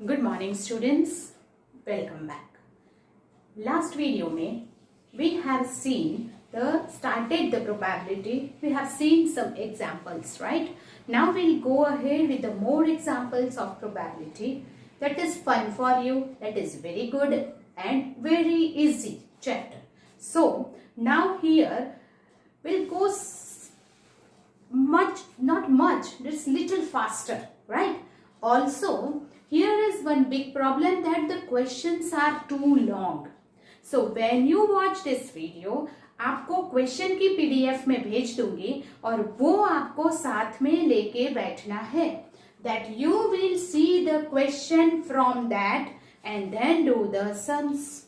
Good morning students, welcome back. Last video में we have seen started the probability, we have seen some examples, right? Now we'll go ahead with the more examples of probability that is fun for you, that is very good and very easy chapter. So now here we'll go not much, just little faster, right? Also, here is one big problem that the questions are too long. So when you watch this video, आपको question की PDF में भेज दूंगी और वो आपको साथ में लेके बैठना है. That you will see the question from that and then do the sums,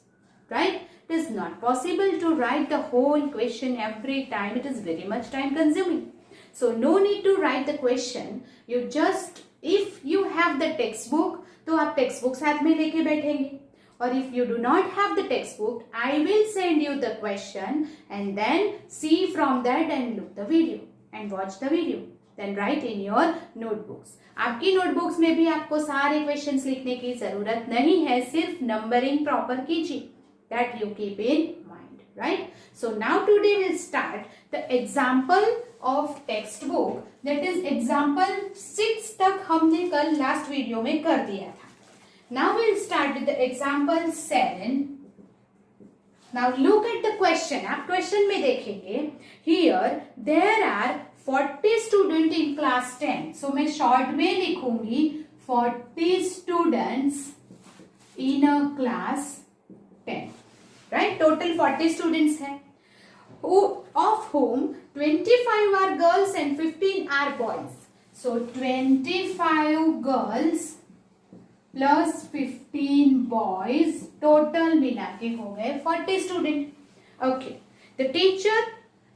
right? It is not possible to write the whole question every time. It is very much time consuming. So no need to write the question. You just, if you have the textbook, तो आप textbook साथ में लेके बैठेंगे. Or if you do not have the textbook, I will send you the question and then see from that and look the video and watch the video. Then write in your notebooks. आपकी notebooks में भी आपको सारे questions लिखने की जरूरत नहीं है, सिर्फ numbering proper कीजिए. That you keep in mind, right? So now today we'll start the example of textbook. That is example 6 तक हमने कल last video में कर दिया था. Now we'll start with the example 7. Now look at the question. आप question में देखेंगे. Here there are 40 students in class 10. So मैं short में लिखूंगी 40 students in a class 10. Right? Total 40 students हैं. Of whom 25 are girls and 15 are boys. So 25 girls plus 15 boys, total मिला के हो गए 40 student. Okay, the teacher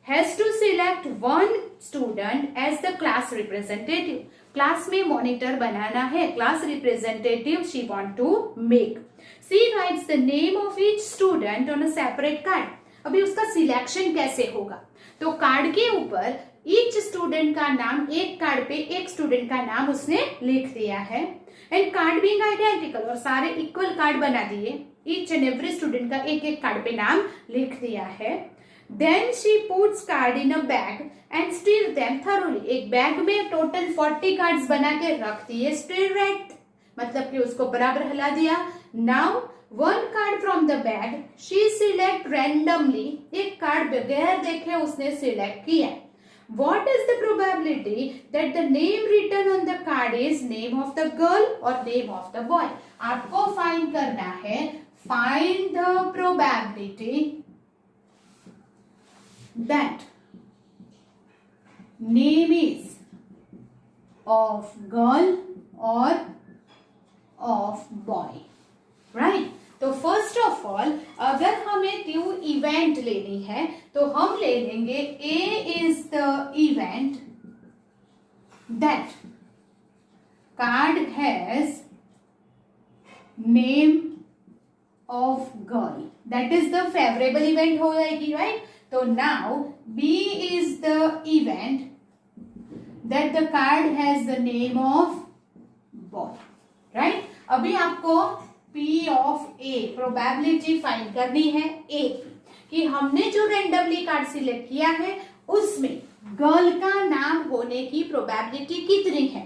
has to select one student as the class representative. Class में monitor बनाना है, class representative she want to make. She writes the name of each student on a separate card. अभी उसका selection कैसे होगा? तो card के ऊपर each student का नाम, एक कार्ड पे एक स्टूडेंट का नाम उसने लिख दिया है. एंड कार्ड बीइंग आइडेंटिकल, और सारे इक्वल कार्ड बना दिए. ईच एंड एवरी स्टूडेंट का एक एक कार्ड पे नाम लिख दिया है. Then she puts card in a bag and stir them thoroughly. एक बैग में टोटल 40 कार्ड्स बना के रख दिए. स्टिर राइट मतलब कि उसको बराबर हिला दिया. Now one card from the bag she select randomly. एक कार्ड बगैर देखे उसने सिलेक्ट किया. What is the probability that the name written on the card is name of the girl or name of the boy? आपको find करना है. Find the probability that name is of girl or of boy, right? तो first of all अगर हमें true event लेनी है तो हम ले लेंगे A is the event that card has name of girl. That is the favorable event हो जाएगी, राइट? तो now B is the event that the card has the name of boy, right? अभी आपको P of A probability find करनी है. A कि हमने जो रेंडमली कार्ड सिलेक्ट किया है उसमें गर्ल का नाम होने की प्रोबेबिलिटी कितनी है.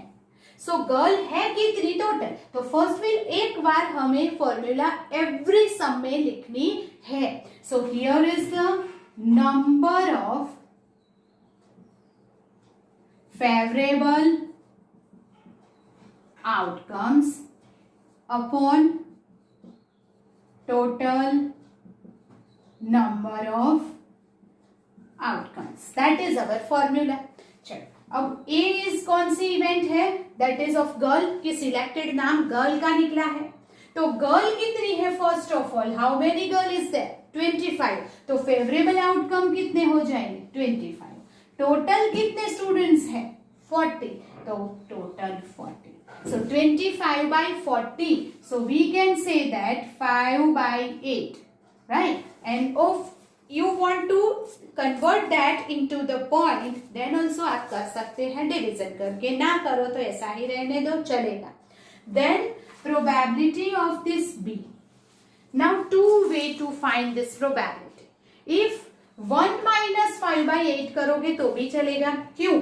सो गर्ल है कितनी टोटल. तो फर्स्ट विल एक बार हमें फॉर्मूला एवरी सम में लिखनी है. So here is the number of favourable outcomes upon total number of outcomes. That is our formula. चलो अब A is कौन सी इवेंट है? That is of girl की सिलेक्टेड नाम गर्ल का निकला है. तो गर्ल कितनी है? First of all how many girl is there? 25. तो फेवरेबल आउटकम कितने हो जाएंगे? 25. टोटल कितने स्टूडेंट्स हैं? 40. तो total 40. So 25 by 40. So we can say that 5 by 8, right? And if you want to convert that into the point, then also आप कर सकते हैं डिवीजन करके. ना करो तो ऐसा ही रहने दो, चलेगा. Then probability of this B. Now two way to find this probability. If 1 minus 5/8 करोगे तो भी चलेगा. क्यों?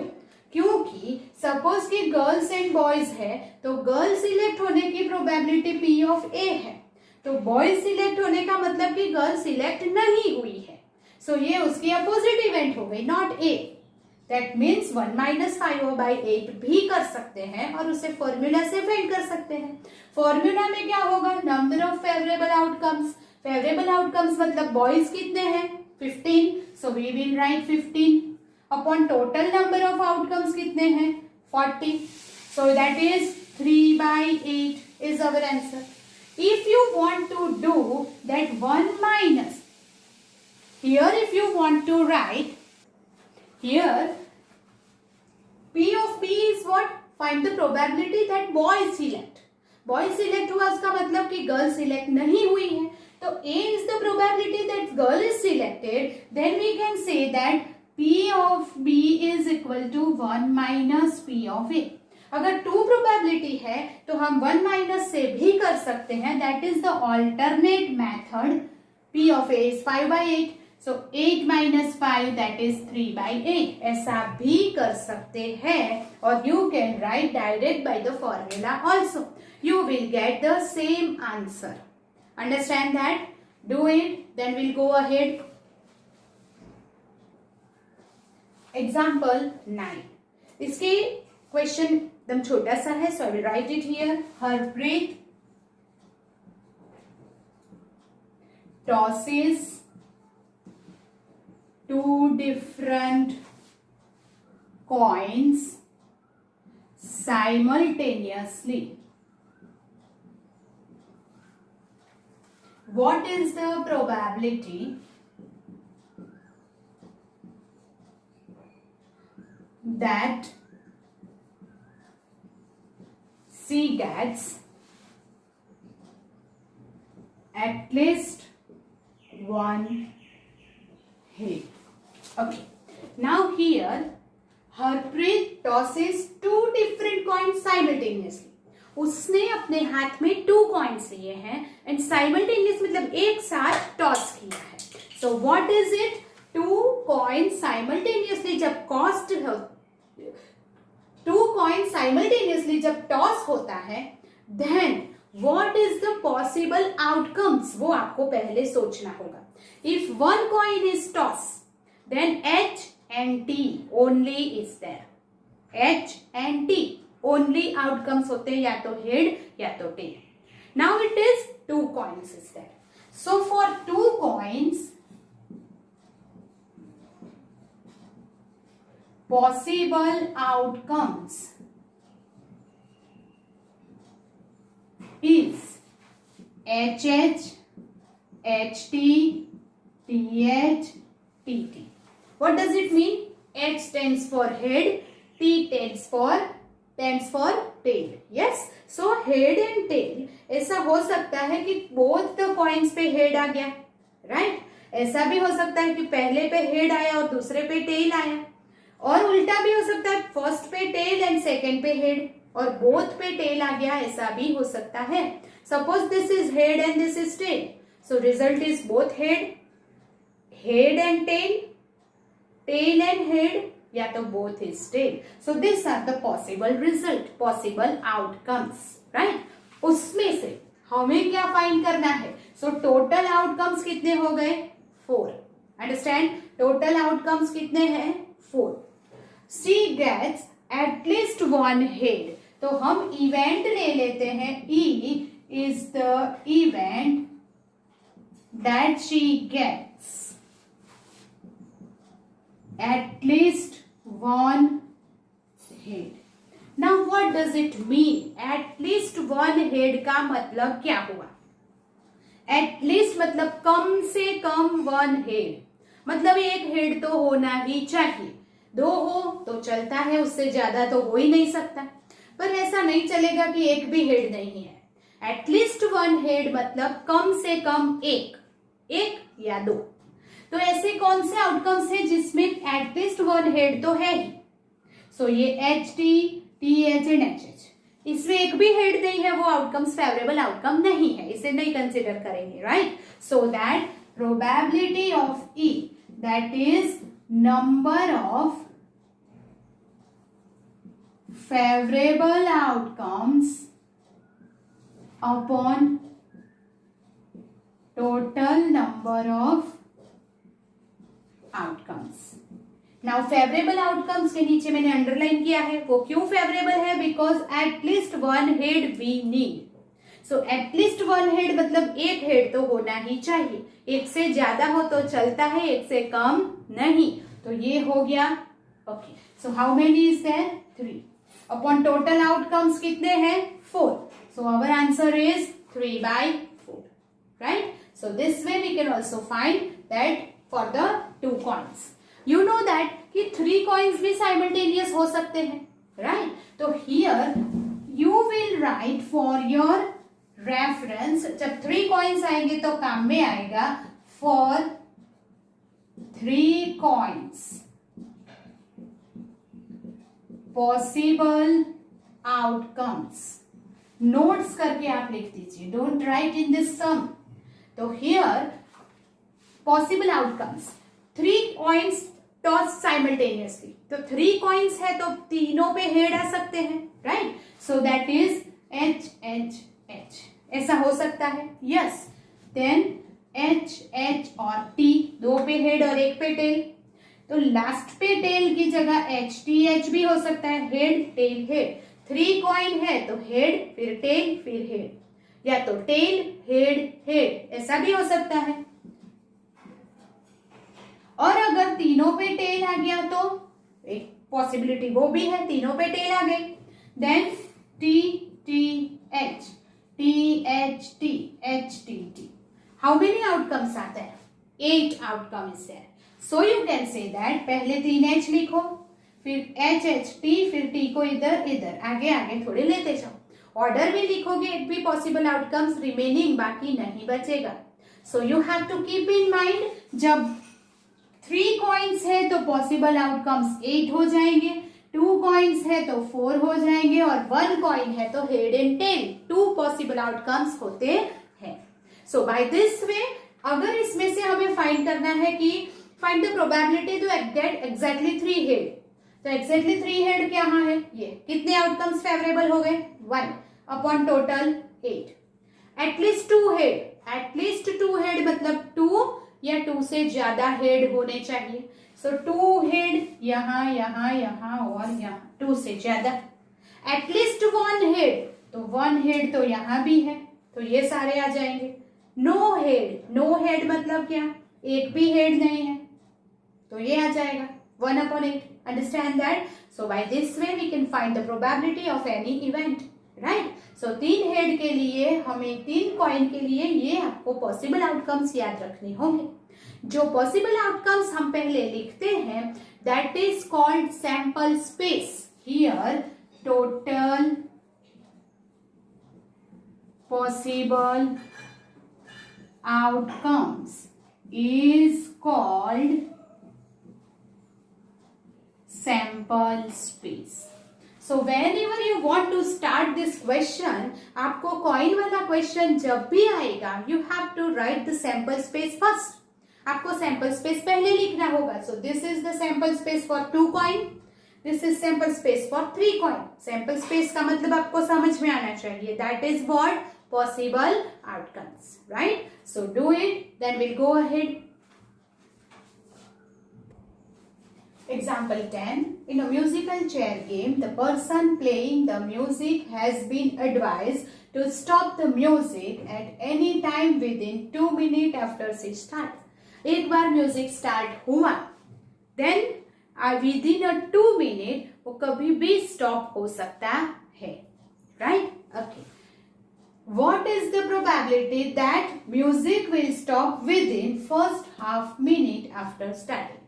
क्योंकि सपोज कि गर्ल्स एंड बॉयज है तो गर्ल सिलेक्ट होने की प्रोबेबिलिटी P ऑफ A है, तो बॉयज सिलेक्ट होने का मतलब कि गर्ल सिलेक्ट नहीं हुई है. सो ये उसकी अपोजिट इवेंट हो गई, not A. That means 1 minus 5/8 भी कर सकते हैं और उसे फॉर्मूला से फाइंड कर सकते हैं. फॉर्मूला में क्या होगा? Number of favourable outcomes. Favourable outcomes मतलब बॉयज कितने हैं? 15. So we will write 15 upon total number of outcomes कितने हैं? 40. So that is 3/8 is our answer. If you want to do that 1 minus, here if you want to write, here P of B is what? Find the probability that boy select. Boy select हुआ उसका मतलब कि girl select नहीं हुई है, तो A is the probability that girl is selected. Then we can say that P of B is equal to 1 minus P of A. अगर 2 probability है तो हम 1 माइनस से भी कर सकते हैं. That is the alternate method. P of A is 5/8. So 8 minus 5 that is 3/8. ऐसा भी कर सकते हैं और you can write direct by the formula also. You will get the same answer. Understand that? Do it. Then we'll go ahead. Example 9. इसके question एकदम छोटा सा है, so I will write it here. Harpreet tosses 2 different coins simultaneously. What is the probability that C gets at least one head? Okay. Now here Harpreet tosses 2 different coins simultaneously. उसने अपने हाथ में 2 coins लिए हैं and simultaneous मतलब एक साथ toss किया है. So what is it? 2 coins simultaneously जब कॉस्ट 2 कॉइन साइमल्टेनियसली जब टॉस होता है, then what is the possible outcomes, वो आपको पहले सोचना होगा. If 1 coin is toss, then H and T only is there. H and T only outcomes होते हैं, या तो head या तो tail. Now it is 2 coins is there. So for 2 coins, possible outcomes is HH, HT, TH, TT. What does it mean? H stands for head, T stands for tail. Yes. So head and tail. ऐसा हो सकता है कि both the coins पे head आ गया, right? ऐसा भी हो सकता है कि पहले पे head आया और दूसरे पे tail आया, और उल्टा भी हो सकता है फर्स्ट पे tail एंड सेकेंड पे head और both पे tail आ गया, ऐसा भी हो सकता है. Suppose this is head and this is tail. So result is both head and tail. Tail and head, या तो both is tail. So these are the possible result, possible outcomes, right? उसमें से हमें क्या फाइंड करना है? So total outcomes कितने हो गए? 4. Understand? Total outcomes कितने हैं? 4. C gets at least one head. तो हम event ले लेते हैं. E is the event that she gets at least one head. Now what does it mean? At least one head का मतलब क्या हुआ? At least मतलब कम से कम one head, मतलब एक head तो होना ही चाहिए. 2 हो तो चलता है, उससे ज्यादा तो हो ही नहीं सकता. पर ऐसा नहीं चलेगा कि एक भी head नहीं है. At least one head मतलब कम से कम एक या 2. तो ऐसे कौन से आउटकम्स हैं जिसमें एटलीस्ट वन हेड तो है ही? सो ये HT, TH एंड HH. इसमें एक भी हेड नहीं है, वो आउटकम्स फेवरेबल आउटकम नहीं है, इसे नहीं कंसिडर करेंगे, right? So that probability of E, that is number of favorable outcomes upon total number of outcomes. Now favorable outcomes के नीचे मैंने अंडरलाइन किया है, वो क्यों फेवरेबल है? Because at least one head we need. So at least one head मतलब एक हेड तो होना ही चाहिए, एक से ज्यादा हो तो चलता है, एक से कम नहीं. तो ये हो गया. Okay, so how many is there? 3. Upon total outcomes कितने हैं? 4. So our answer is 3/4, right? So this way we can also find that for the 2 coins. You know that कि 3 coins भी simultaneous हो सकते हैं, right? तो here you will write for your reference, जब 3 coins आएंगे तो काम में आएगा for 3 coins possible outcomes. Notes करके आप लिख दीजिए, डोंट राइट इन दिस सम. तो here possible outcomes, 3 coins toss simultaneously. तो 3 कॉइन्स है तो तीनों पे हेड आ सकते हैं, right? So that is H H H. ऐसा हो सकता है, यस. देन एच एच और टी, 2 पे हेड और 1 पे टेल. तो लास्ट पे टेल की जगह एच टी एच भी हो सकता है, हेड टेल हेड. 3 कॉइन है तो हेड फिर टेल फिर हेड, या तो टेल हेड हेड, ऐसा भी हो सकता है. और अगर तीनों पे टेल आ गया तो एक पॉसिबिलिटी वो भी है, तीनों पे टेल आ गई. Then T T H, T H T, H T T. How many outcomes आते हैं? 8 outcome is there. So you can say that पहले 3 एच लिखो, फिर एच एच टी, फिर टी को इधर इधर आगे आगे थोड़े लेते जाओ. ऑर्डर में लिखोगे एक भी पॉसिबल आउटकम्स रिमेनिंग बाकी नहीं बचेगा. So you have to keep in mind, जब 3 कॉइन्स है तो पॉसिबल आउटकम्स 8 हो जाएंगे, 2 कॉइन्स है तो 4 हो जाएंगे, और 1 कॉइन है तो head and tail, 2 possible outcomes होते हैं. सो बाय दिस वे, अगर इसमें से हमें फाइंड करना है कि find the probability to get exactly 3 head, तो एग्जैक्टली 3 हेड क्या है? ये कितने आउटकम्स फेवरेबल हो गए? 1 upon total 8. At least 2 head, at least 2 head मतलब 2 या 2 से ज्यादा हेड होने चाहिए. सो 2 हेड यहाँ यहाँ यहाँ और यहाँ, 2 से ज्यादा. एटलीस्ट 1 हेड, तो 1 हेड तो यहाँ भी है, तो ये सारे आ जाएंगे. नो हेड, नो हेड मतलब क्या? एक भी हेड नहीं है, तो ये आ जाएगा 1/8. Understand that? So by this way we can find the probability of any event, right? So 3 head के लिए हमें 3 कॉइन के लिए ये आपको पॉसिबल आउटकम्स याद रखने होंगे. जो पॉसिबल आउटकम्स हम पहले लिखते हैं, that is called sample space. Here total possible outcomes is called sample space. So whenever you want to start this question, आपको कॉइन वाला क्वेश्चन जब भी आएगा, you have to write the sample space first. आपको sample space पहले लिखना होगा. So this is the sample space for 2 coin. This is sample space for 3 coin. Sample space का मतलब आपको समझ में आना चाहिए. That is what possible outcomes, right? So do it, then we'll go ahead. Example 10. In a musical chair game, the person playing the music has been advised to stop the music at any time within 2 minutes after she starts. एक बार music start हुआ, then within 2 minute वो कभी भी stop हो सकता है, right? Okay. What is the probability that music will stop within first half minute after starting?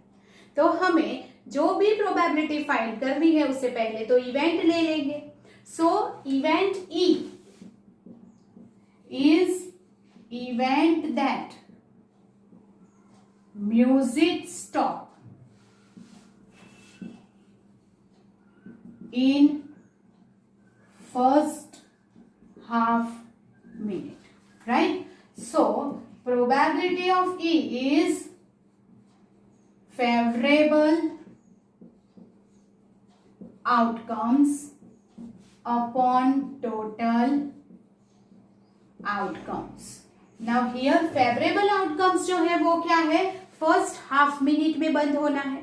तो हमें जो भी प्रोबेबिलिटी फाइंड करनी है उससे पहले तो इवेंट ले लेंगे. सो event E is event that music stop in first half minute, right? So probability of E is favorable outcomes upon total outcomes. Now here favorable outcomes जो है वो क्या है, फर्स्ट हाफ मिनट में बंद होना है.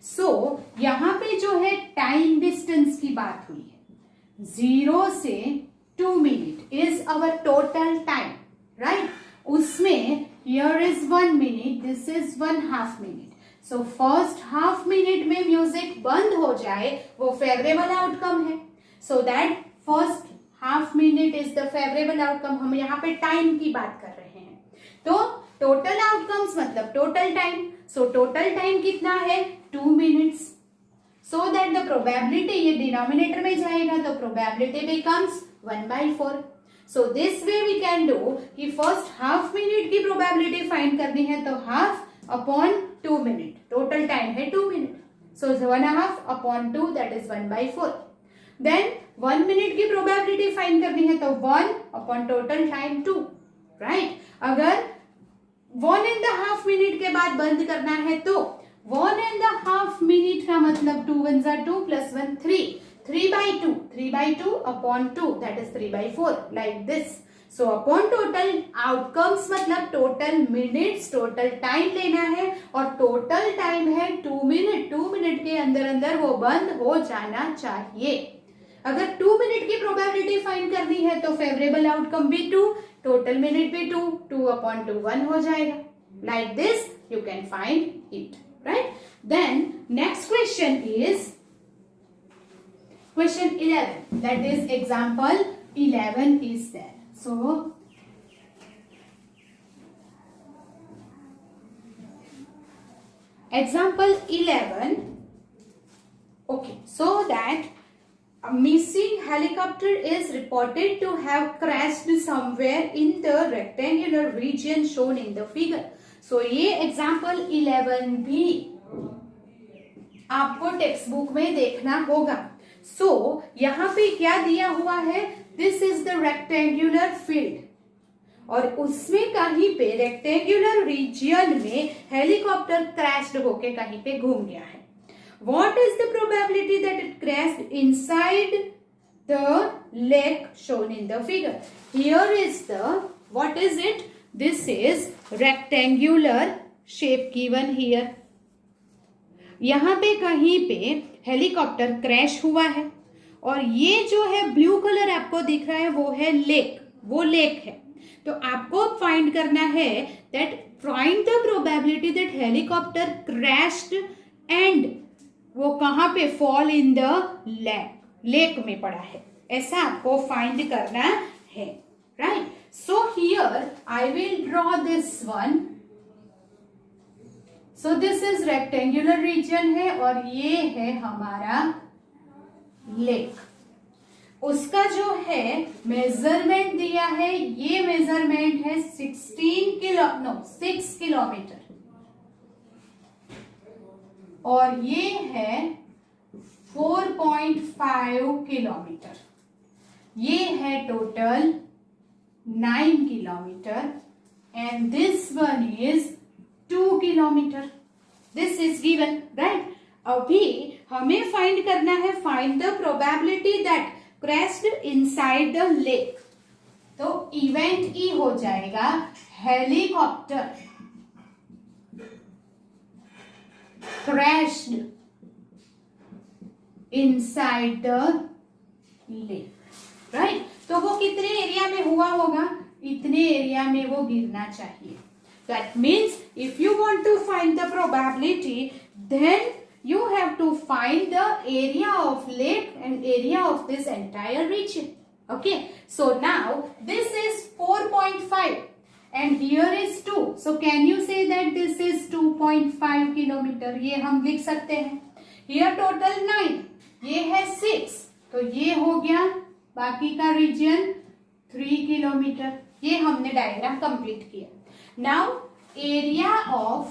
सो यहाँ पे जो है टाइम डिस्टेंस की बात हुई है, 0 से 2 minute is our total time, right? उसमें here is 1 minute, this is 1/2 minute. So first half minute में म्यूजिक बंद हो जाए वो फेवरेबल आउटकम है. So that first half minute is the favourable outcome. हम यहाँ पे टाइम की बात कर रहे हैं. तो टोटल आउटकम्स मतलब total time. So total time कितना है, 2 minutes. So that the probability, ये डिनोमिनेटर में जाएगा तो probability becomes 1/4. So this way we can do कि फर्स्ट हाफ मिनट की प्रोबेबिलिटी फाइंड करनी है तो half upon 2 minute. Total time है 2 minute. So 1/2 upon 2 that is 1/4. Then 1 minute की प्रोबेबिलिटी फाइंड करनी है तो 1 अपॉन टोटल टाइम 2, राइट? अगर 1.5 मिनट के बाद बंद करना है तो 1.5 मिनट का मतलब 2 1 = 2 + 1 3. 3/2 upon 2 that is 3/4, like this. So upon total outcomes मतलब टोटल मिनट्स, टोटल टाइम लेना है और टोटल टाइम है 2 मिनट. 2 मिनट के अंदर अंदर वो बंद हो जाना चाहिए. अगर 2 मिनट की प्रोबेबिलिटी फाइंड करनी है तो फेवरेबल आउटकम भी 2, टोटल मिनट भी 2, 2 upon 2 1 हो जाएगा. Like this you can find it, right? Then next question is question 11. That is example 11 is there. So example 11. Okay, so that a missing helicopter is reported to have crashed somewhere in the rectangular region shown in the figure. So ये example 11 भी आपको text book में देखना होगा. सो यहाँ पे क्या दिया हुआ है, this is the rectangular field और उसमें कहीं पे रेक्टेंगुलर रीजियन में हेलीकॉप्टर क्रैश्ड होके कहीं पे घूम गया है. What is the probability that it crashed inside the lake shown in the figure. Here is the, what is it, this is rectangular shape given here. यहाँ पे कहीं पे हेलीकॉप्टर क्रैश हुआ है और ये जो है ब्लू कलर आपको दिख रहा है वो है लेक, वो लेक है. तो आपको फाइंड करना है that find the probability that helicopter crashed and वो कहाँ पे, फॉल इन द लेक में पड़ा है. ऐसा आपको फाइंड करना है, right? So here I will draw this one. So this is rectangular reason है और ये है हमारा लेक. उसका जो है मेजरमेंट दिया है, ये मेजरमेंट है 6 किलोमीटर और ये है 4.5 किलोमीटर. ये है total 9 kilometre and this one is 2 kilometre. This is given, right? अभी हमें फाइंड करना है, find the probability that crashed inside the lake. तो इवेंट ई हो जाएगा helicopter crashed inside the lake, right? तो वो कितने एरिया में हुआ होगा, इतने एरिया में वो गिरना चाहिए. That means if you want to find the probability, then you have to find the area of lake and area of this entire region. Okay, so now this is 4.5 and here is 2. So can you say that this is 2.5 kilometer? ये हम लिख सकते हैं. Here total 9, ये है 6, तो ये हो गया बाकी का रीजन 3 किलोमीटर. ये हमने डायग्राम कंप्लीट किया. Now area of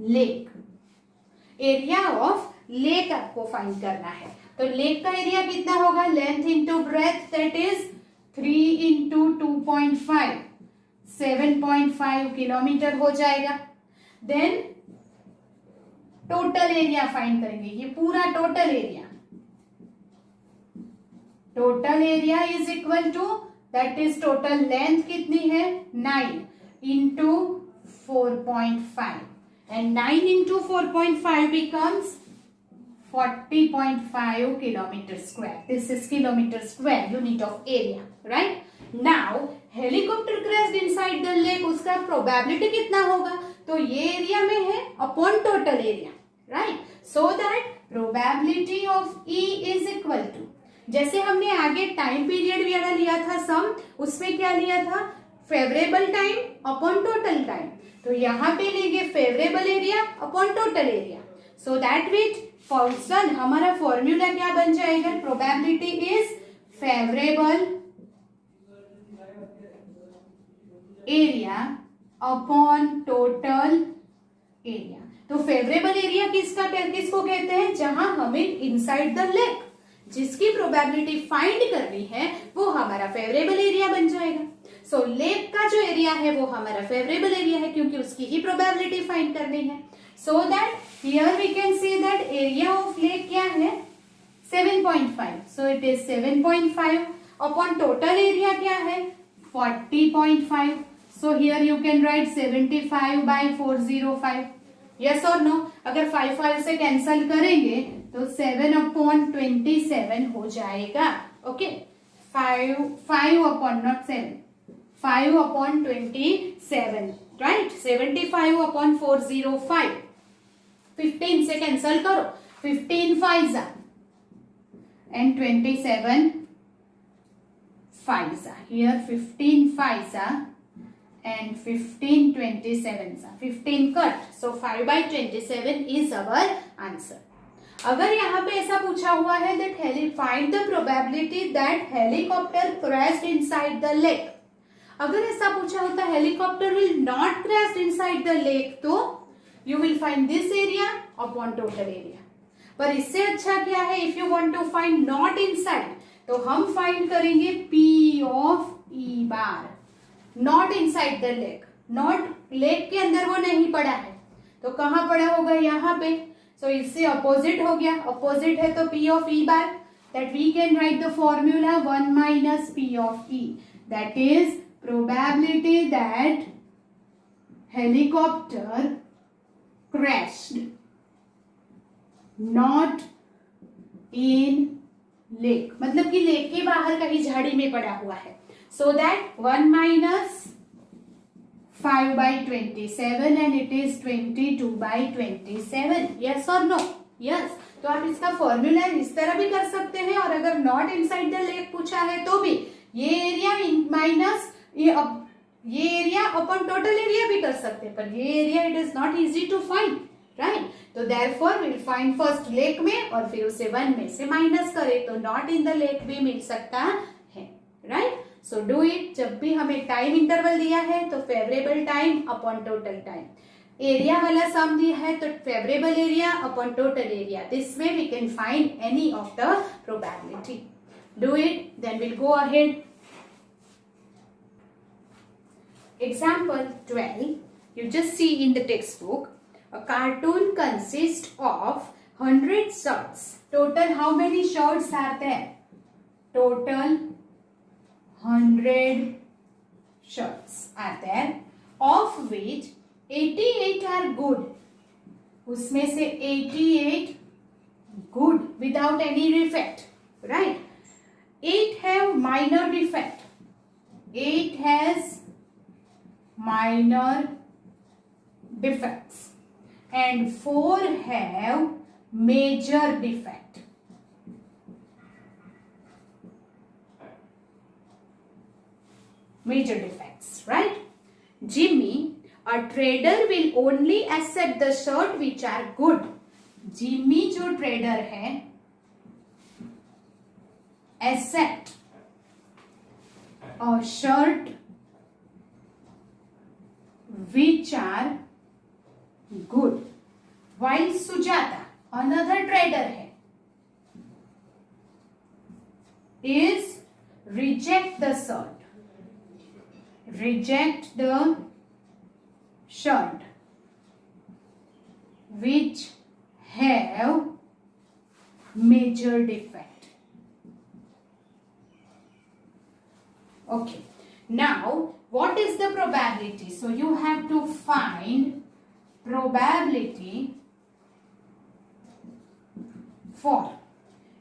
lake, area of lake आपको फाइंड करना है. तो लेक का एरिया कितना होगा, length into breadth, that is 3 into 2.5, 7.5 kilometre हो जाएगा। देन टोटल एरिया फाइंड करेंगे, ये पूरा total area, total area is equal to, that is total length कितनी है 9 into 4.5 and 9 into 4.5 becomes 40.5 kilometer square. This is kilometer square unit of area, right? Now helicopter crashed inside the lake, उसका probability कितना होगा, तो ये area में है upon total area, right? So that probability of E is equal to, जैसे हमने आगे टाइम पीरियड वाला लिया था सम, उसमें क्या लिया था, favourable time upon total time, तो यहाँ पे लेंगे favourable area upon total area, so that which function हमारा फॉर्मूला क्या बन जाएगा, probability is favourable area upon total area. तो फेवरेबल एरिया किसको कहते हैं, जहां हमें इनसाइड द लेक जिसकी प्रोबेबिलिटी फाइंड करनी है वो हमारा फेवरेबल एरिया बन जाएगा। सो लेक का जो एरिया है वो हमारा फेवरेबल एरिया है क्योंकि उसकी ही प्रोबेबिलिटी फाइंड करनी है। So that here we can see that area of lake क्या है 7.5, so it is 7.5 upon total area क्या है 40.5, so here you can write 75 by 405, yes और नो। अगर 5 से कैंसल करेंगे तो 7/27 हो जाएगा, ओके, 5/27, राइट, 75/405, 15 से कैंसल करो, 15 5 and 27 5 here 15 5 and 15 27 15 cut, so 5/27 is our answer. अगर यहाँ पे ऐसा पूछा हुआ है that find the probability that helicopter crashed inside the lake, अगर ऐसा पूछा होता helicopter will not crash inside the lake, तो you will find this area upon total area. पर इससे अच्छा क्या है, if you want to find not inside, तो हम फाइंड करेंगे P of E bar, not inside the lake, not lake के अंदर वो नहीं पड़ा है, तो कहाँ पड़ा होगा, यहाँ पे, so इससे अपोजिट हो गया, अपोजिट है तो P of E bar, that we can write the formula 1 minus P of E, that is probability that helicopter crashed not in lake, मतलब कि लेक के बाहर कहीं झाड़ी में पड़ा हुआ है, so that 1 minus 5/27 and it is 22/27, yes or no, yes। तो आप इसका फॉर्मूला इस तरह भी कर सकते हैं, और अगर नॉट इनसाइड द लेक पूछा है तो भी ये एरिया माइनस ये एरिया अपॉन टोटल एरिया भी कर सकते हैं, पर ये area it is not easy to find, right. तो therefore will find first lake में और फिर उसे 1 में से माइनस करें तो नॉट इन द लेक भी मिल सकता है, राइट। सो डू इट, जब भी हमें टाइम इंटरवल दिया है तो favourable time upon total time, area वाला सम दिया है तो favourable area upon total area, this way we can find any of the probability. Do it, then will go ahead. Example 12, you just see in the textbook, a cartoon consists of 100 shirts. Total how many shirts are there? Total 100 shirts are there, of which 88 are good. उसमें से 88 good without any defect, right? 8 have minor defect. 8 has minor defects and 4 have major defect. Major defects, right? Jimmy, a trader, will only accept the shirt which are good. Jimmy जो trader है accept a shirt which are good, while Sujata another trader है is reject the shirt. Reject the shirt which have major defect. Okay. Now, what is the probability? So you have to find probability for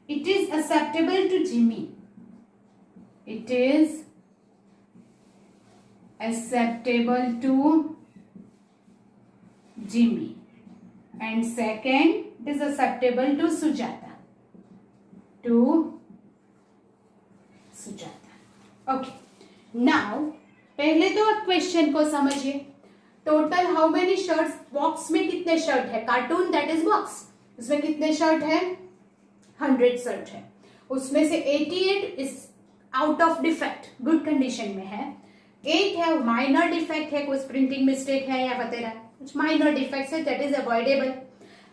it is acceptable to Jimmy. It is acceptable to Jimmy. And second, it is acceptable to Sujata. To Sujata. Okay. Now, पहले तो आप question को समझिए. Total how many shirts, box में कितने shirt है, cartoon that is box, उसमें कितने शर्ट है, 100 शर्ट है. उसमें से 88 is out of defect, good condition में है. 8 है माइनर डिफेक्ट है, कुछ प्रिंटिंग मिस्टेक है या वगैरह कुछ माइनर डिफेक्ट्स है, that is avoidable.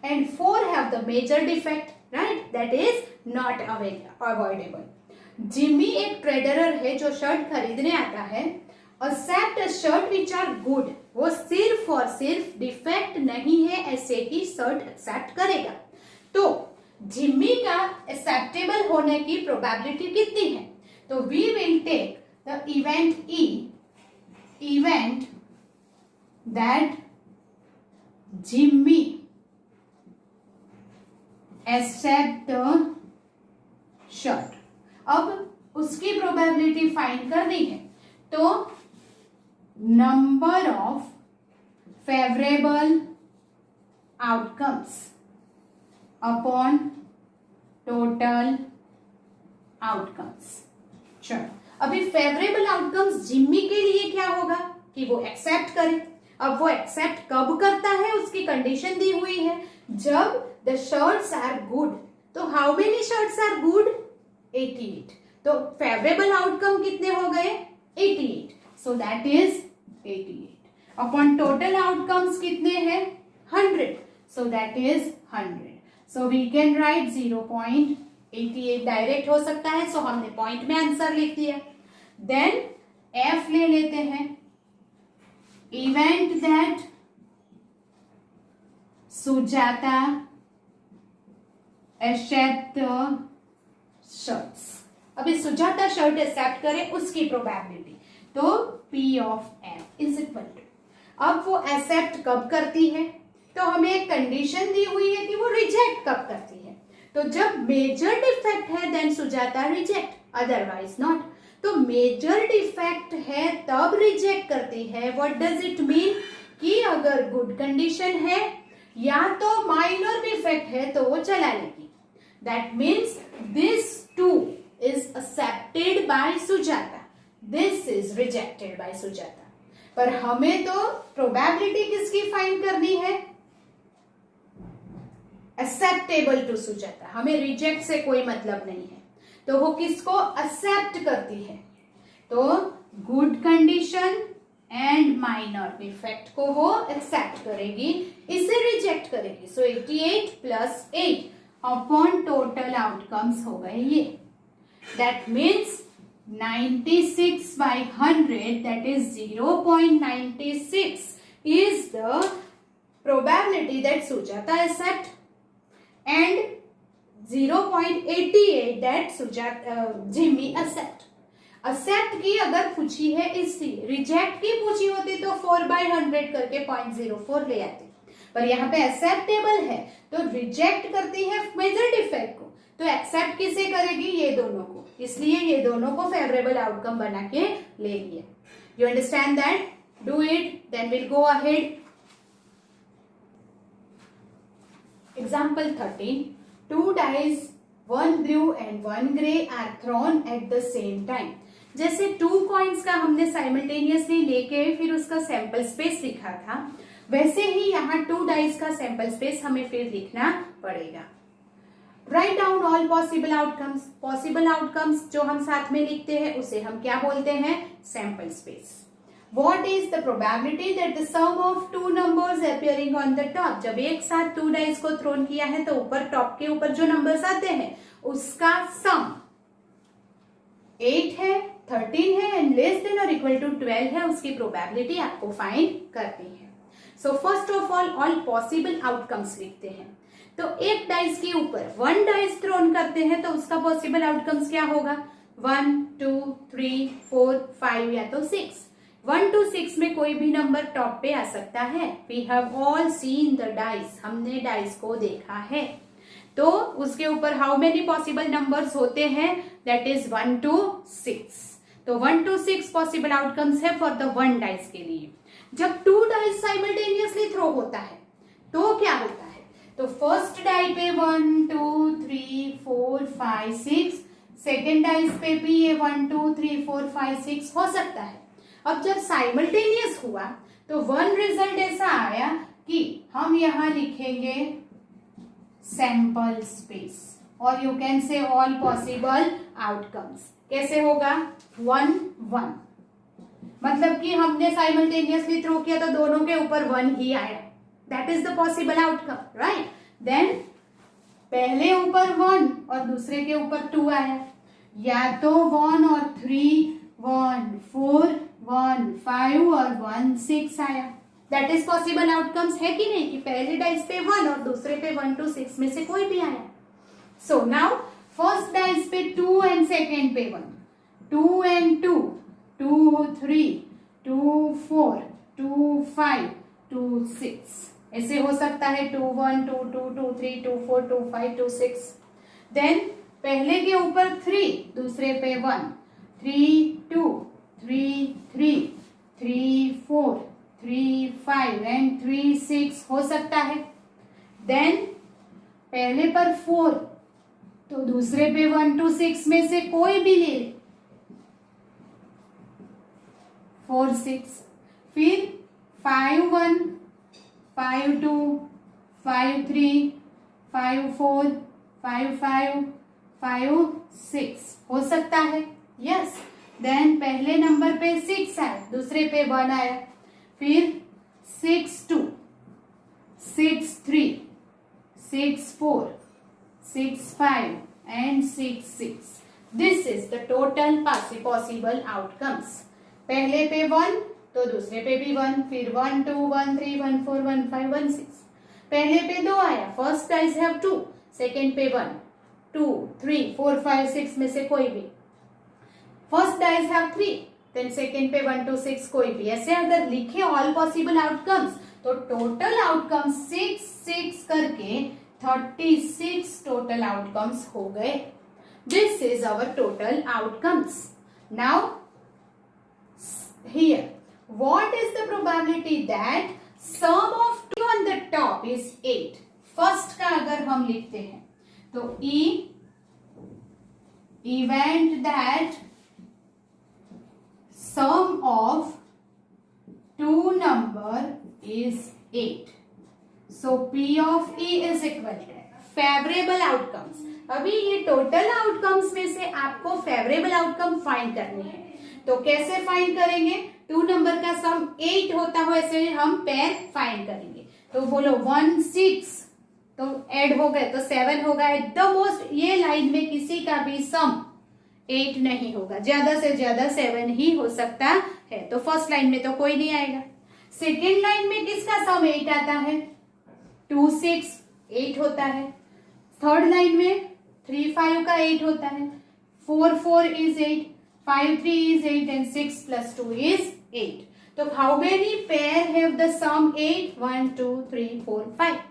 And 4 have the major defect, right, that is not avoidable. Jimmy एक ट्रेडरर है जो शर्ट खरीदने आता है. Accept a shirt which are good, वो सिर्फ और सिर्फ डिफेक्ट नहीं है ऐसे ही शर्ट एक्सेप्ट करेगा. तो जिमी का एक्सेप्टेबल होने की प्रोबेबिलिटी कितनी है? तो we will take the event E, event that Jimmy accept the shirt. अब उसकी प्रोबेबिलिटी फाइंड करनी है. तो number of favourable outcomes upon total outcomes. चलो, अभी फेवरेबल आउटकम्स जिम्मी के लिए क्या होगा कि वो एक्सेप्ट करे. अब वो एक्सेप्ट कब करता है, उसकी कंडीशन दी हुई है, जब द शर्ट्स आर गुड. तो how many shirts are good, 88. तो फेवरेबल आउटकम कितने हो गए, 88. So that is 88 upon total outcomes कितने हैं, 100. So that is 100. So we can write 0.88 direct हो सकता है. सो हमने पॉइंट में आंसर लिख दिया. देन एफ ले लेते हैं, event that Sujata accept the shirts. अभी सुजाता शर्ट एक्सेप्ट करे उसकी प्रोबेबिलिटी, तो P of F is equal to. अब वो एक्सेप्ट कब करती है, तो हमें एक कंडीशन दी हुई है कि वो रिजेक्ट कब करती है. तो जब मेजर डिफेक्ट है then Sujata reject, otherwise not. तो मेजर डिफेक्ट है तब रिजेक्ट करती है. व्हाट डज इट मीन कि अगर गुड कंडीशन है या तो माइनर डिफेक्ट है तो वो चला लेगी. That means this two is accepted by Sujata, this is rejected by Sujata. पर हमें तो प्रोबेबिलिटी किसकी फाइंड करनी है, acceptable to Sujata. हमें रिजेक्ट से कोई मतलब नहीं है. तो वो किसको एक्सेप्ट करती है, तो good condition and minor defect को वो एक्सेप्ट करेगी, इसे रिजेक्ट करेगी. सो 88 प्लस 8 अपॉन टोटल आउटकम्स हो गए ये. That means 96 by 100, that is 0.96 is the probability that Sujata accept, and 0.88 that Jimmy accept. Accept की अगर पूछी है इसलिए, रिजेक्ट की पूछी होती तो 4/100 करके 0.04 ले आती. पर यहाँ पे एक्सेप्टेबल है तो रिजेक्ट करती है मेजर डिफेक्ट को. तो एक्सेप्ट किसे करेगी, ये दोनों को, इसलिए ये दोनों को फेवरेबल आउटकम बना के ले लिया. You understand that, do it, then will go ahead. Example 13. 2 dice, 1 blue and 1 gray are thrown at the same time. जैसे 2 कॉइन्स का हमने साइमल्टेनियसली लेके फिर उसका सैंपल स्पेस लिखा था, वैसे ही यहाँ 2 डाइस का सैंपल स्पेस हमें फिर लिखना पड़ेगा. Write down all possible outcomes. Possible outcomes जो हम साथ में लिखते हैं उसे हम क्या बोलते हैं, sample space. What is the probability that the sum of 2 numbers appearing on the top? जब एक साथ 2 डाइस को थ्रोन किया है तो ऊपर टॉप के ऊपर जो नंबर्स आते हैं उसका सम 8 है, 13 है एंड लेस देन और इक्वल टू 12 है, उसकी प्रोबेबिलिटी आपको फाइंड करनी है। So first of all possible outcomes लिखते हैं। तो एक डाइस के ऊपर 1 डाइस थ्रोन करते हैं तो उसका पॉसिबल आउटकम्स क्या होगा? 1 2 3 4 5 या तो 6। 1 to 6 में कोई भी नंबर टॉप पे आ सकता है। We have all seen the dice, हमने डाइस को देखा है। तो उसके ऊपर हाउ मेनी पॉसिबल नंबर्स होते हैं? That is 1 to 6। तो 1 to 6 पॉसिबल आउटकम्स है फॉर द 1 डाइस के लिए। जब 2 डाइस साइमल्टेनियसली थ्रो होता है तो क्या होता है? तो फर्स्ट डाई पे 1 2 3 4 5 6, सेकेंड डाइस पे भी ये 1 2 3 4 5 6 हो सकता है। अब जब साइमल्टेनियस हुआ तो वन रिजल्ट ऐसा आया कि हम यहां लिखेंगे सैंपल स्पेस और यू कैन से ऑल पॉसिबल आउटकम्स। कैसे होगा? 1 1, मतलब कि हमने साइमल्टेनियसली थ्रो किया तो दोनों के ऊपर 1 ही आया। That is the possible outcome, right? Then पहले ऊपर 1 और दूसरे के ऊपर 2 आया, या तो 1 और 3, 1 4 1 5 और 1 6 आया। दैट इज पॉसिबल आउटकम्स, है कि नहीं? कि पहले डाइस पे 1 और दूसरे पे 1 to 6 में से कोई भी आया। सो नाउ फर्स्ट डाइस पे 2 एंड सेकेंड पे 1, 2 and 2, 2 3 2 4 2 5 2 6, ऐसे हो सकता है 2 1 2 2 2 3 2 4 2 5 2 6। देन पहले के ऊपर 3, दूसरे पे 1, 3 2 3 3 3 4 3 5 एंड 3 6 हो सकता है। देन पहले पर 4 तो दूसरे पे 1 to 6 में से कोई भी ले ले, 4 6, फिर 5 1 5 2 5 3 5 4 5 5 5 6 हो सकता है। यस। देन पहले नंबर पे 6 आया, दूसरे पे 1 आया, फिर 6 2 6 3 6 4 6 5 and 6 6। This is the total possible outcomes। पहले पे 1 तो दूसरे पे भी 1, फिर 1 2 1 3 1 4 1 5 1 6। पहले पे 2 आया, फर्स्ट डाइस हैव 2, सेकेंड पे 1 2 3 4 5 6 में से कोई भी। First dice have 3, then second पे 1 to 6 कोई भी। ऐसे अगर लिखे ऑल पॉसिबल आउटकम्स तो टोटल आउटकम्स 6 6 करके 36 टोटल आउटकम्स हो गए। This is our total outcomes. Now here, what is the probability that sum of 2 on the top is 8? First का अगर हम लिखते हैं तो event that sum of 2 number is 8. So P of E is equal to favorable outcomes। अभी ये total outcomes में से आपको फेवरेबल आउटकम फाइंड करने हैं। तो कैसे फाइंड करेंगे? 2 नंबर का सम 8 होता हो ऐसे हम पेयर फाइंड करेंगे। तो बोलो 1 6 तो ऐड हो गए तो 7 होगा। एट द मोस्ट ये लाइन में किसी का भी सम 8 नहीं होगा, ज्यादा से ज्यादा 7 ही हो सकता है। तो फर्स्ट लाइन में तो कोई नहीं आएगा। सेकेंड लाइन में किसका सम 8 आता है? 2 6 8 होता है। थर्ड लाइन में 3 5 का 8 होता है, 4 4 is 8, 5 3 is 8 and 6 plus 2 is 8. So how many pair have the sum 8? 1 2 3 4 5.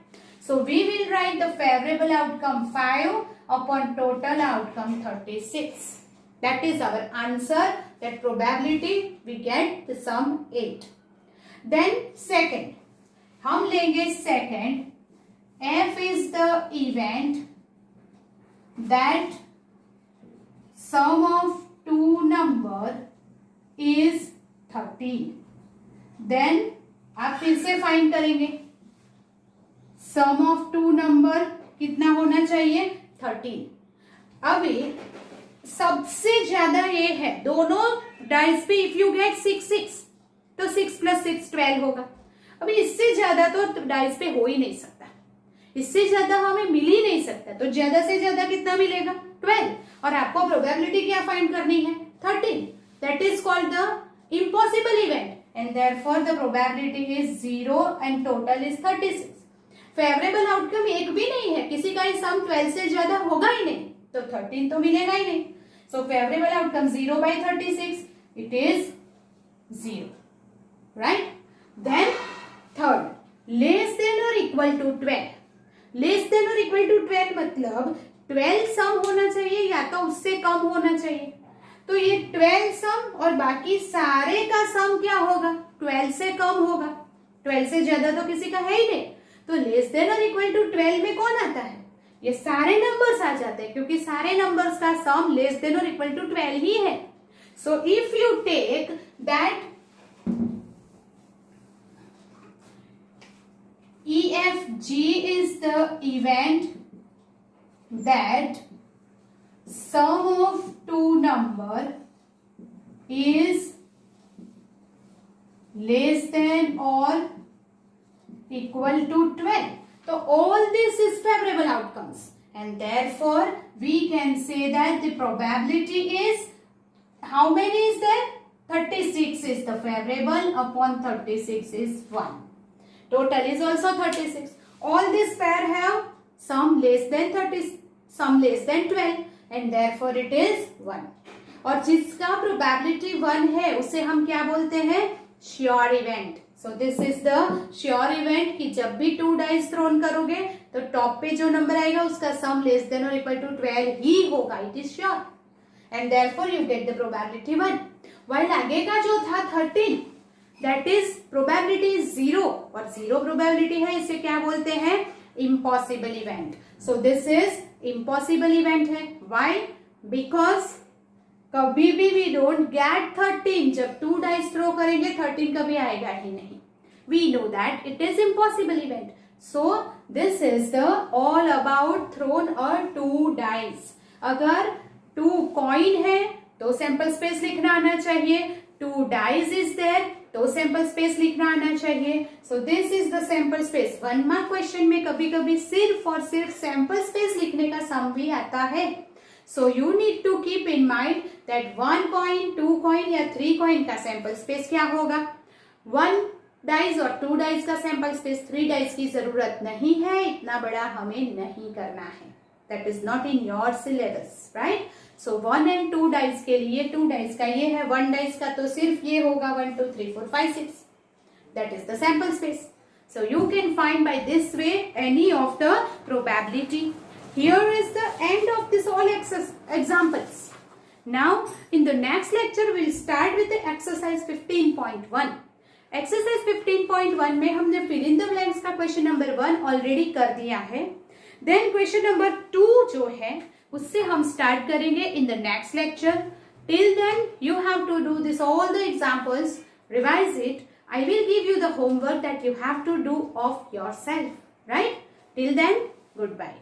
So we will write the favorable outcome 5 upon total outcome 36. That is our answer. That probability we get the sum 8. Then second, हम लेंगे second. F is the event that sum of 2 number is 13. Then आप फिर से find करेंगे सम of 2 number कितना होना चाहिए? 13। अभी सबसे ज्यादा ये है दोनों डाइस पे, इफ यू गेट 6 6 तो 6 + 6 12 होगा। अभी इससे ज्यादा तो डाइस पे हो ही नहीं सकता, इससे ज्यादा हमें मिल ही नहीं सकता। तो ज्यादा से ज्यादा कितना मिलेगा? 12 और आपको प्रोबेबिलिटी क्या फाइंड करनी है 13. That is called the impossible event and therefore the probability is 0 and total is 36. Favourable outcome एक भी नहीं है, किसी का सम 12 से ज्यादा होगा ही नहीं, तो 13 तो मिलेगा ही नहीं. So favourable outcome 0/36, it is 0, right. Then third, less than और इक्वल टू 12. लेस देन और इक्वल टू 12 मतलब 12 सम होना चाहिए या तो उससे कम होना चाहिए. तो ये 12 सम और बाकी सारे का सम क्या होगा 12 से कम होगा. 12 से ज्यादा तो किसी का है ही नहीं. तो लेस देन और इक्वल टू 12 में कौन आता है, ये सारे नंबर्स आ जाते हैं क्योंकि सारे नंबर्स का सम लेस देन और इक्वल टू 12 ही है. So if you take that EFG is the event that sum of two number is less than or equal to 12. So all this is favorable outcomes and therefore we can say that the probability is, how many is there? 36 is the favorable upon 36 is 1. Total is also 36. All this pair have sum less than 30, sum less than 12 and therefore it is 1. और जिसका probability 1 है उसे हम क्या बोलते हैं sure event. So this is the sure event कि जब भी 2 dice thrown करोगे तो टॉप पे जो नंबर आएगा उसका sum less than or equal to 12 ही होगा. It is sure and therefore you get the probability 1. While आगे का जो था 13, that is probability is 0 और 0 probability है, इसे क्या बोलते हैं impossible event. So this is impossible event है. Why? Because कभी भी we don't get 13. जब 2 dice throw करेंगे 13 कभी आएगा ही नहीं. We know that it is impossible event. So this is the all about thrown or 2 dice. अगर 2 coin है तो sample space लिखना आना चाहिए. 2 dice is there तो सैंपल स्पेस लिखना आना चाहिए. So this is the sample space. 1 mark question में कभी कभी सिर्फ और सिर्फ सैंपल स्पेस लिखने का सम भी आता है. So you need to keep in mind that 1 coin 2 coin या 3 कॉइन का सैंपल स्पेस क्या होगा. 1 डाइस और 2 डाइस का सैंपल स्पेस 3 डाइस की जरूरत नहीं है, इतना बड़ा हमें नहीं करना है. That is not in your syllabus, right. So 1 and 2 dice के लिए 2 डाइस का ये है, 1 डाइस का तो सिर्फ ये होगा 1 2 3 4 5 6. That is the sample space. So you can find by this way any of the probability. Here is the end of this all examples. Now in the next lecture will start with the exercise 15.1. Exercise 15.1 में हमने fill in the blanks का question number 1 already कर दिया है. Then question number 2 जो है उससे हम स्टार्ट करेंगे in the next lecture. Till then you have to do this all the examples, revise it. I will give you the homework that you have to do of yourself, right. Till then, good bye.